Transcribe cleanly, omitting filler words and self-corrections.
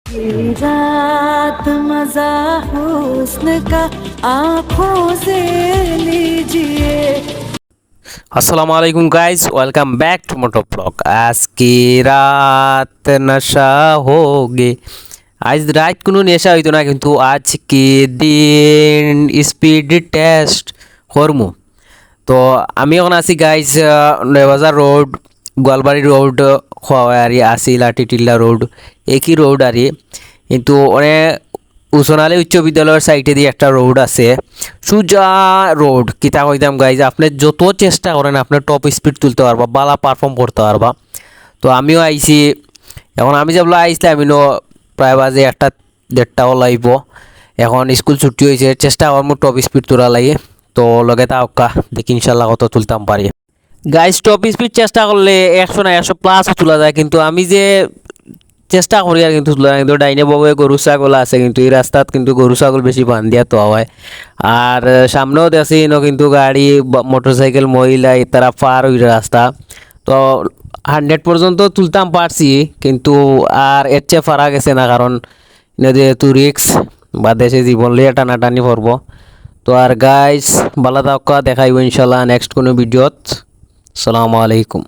ये रात मजा हुस्न का आंखों से लीजिए। আসসালামু আলাইকুম guys, welcome back to moto vlog. আজকে রাত নশা হোগে। আজ রাত কোনো নেশা হইতো না, কিন্তু আজকে দিন স্পিড টেস্ট করমু। তো আমি এখন আছি guys Naya Bazar road, Goalbari road, খোয়ারি আসি লাঠি টিল্লা রোড, একই রোড আরই, কিন্তু অনেক উসনালী উচ্চ বিদ্যালয়ের সাইডে দিয়ে একটা রোড আছে, সুজা রোড। কিতা কইতাম গাইজ, আপনি যত চেষ্টা করেন আপনার টপ স্পিড তুলতে পারবা, বালা পারফর্ম করতে পারবা। তো আমিও আইছি, এখন আমি যেগুলো আইসলে আমি প্রায় বাজে 1:30 লাইব। এখন স্কুল ছুটি হয়েছে, চেষ্টা করবো টপ স্পিড তোলা লাগে। তো লগে তাওকা দেখি ইনশাল্লাহ কত তুলতাম পারি। গাইজ টপ স্পিড চেষ্টা করলে 100 না 100+ তোলা যায়, কিন্তু আমি যে চেষ্টা করি আর কিন্তু কিন্তু ডাইনে বাবুয়ে গরু ছাগল আছে, কিন্তু এই রাস্তাত কিন্তু গরু ছাগল বেশি বান দিয়া তো হয়। আর সামনেও দেখছি কিন্তু গাড়ি মোটরসাইকেল মহিলা তারা পার ওই রাস্তা। তো 100 পর্যন্ত তুলতাম পারছি, কিন্তু আর এর চেয়ে ফারা গেছে না, কারণ যেহেতু রিক্স বা দেশে জীবন লিয়ে টানাটানি পড়ব। তো আর গাইস বালা থাকা দেখাইব ইনশাল্লাহ নেক্সট কোনো ভিডিওত। আসসালামু আলাইকুম।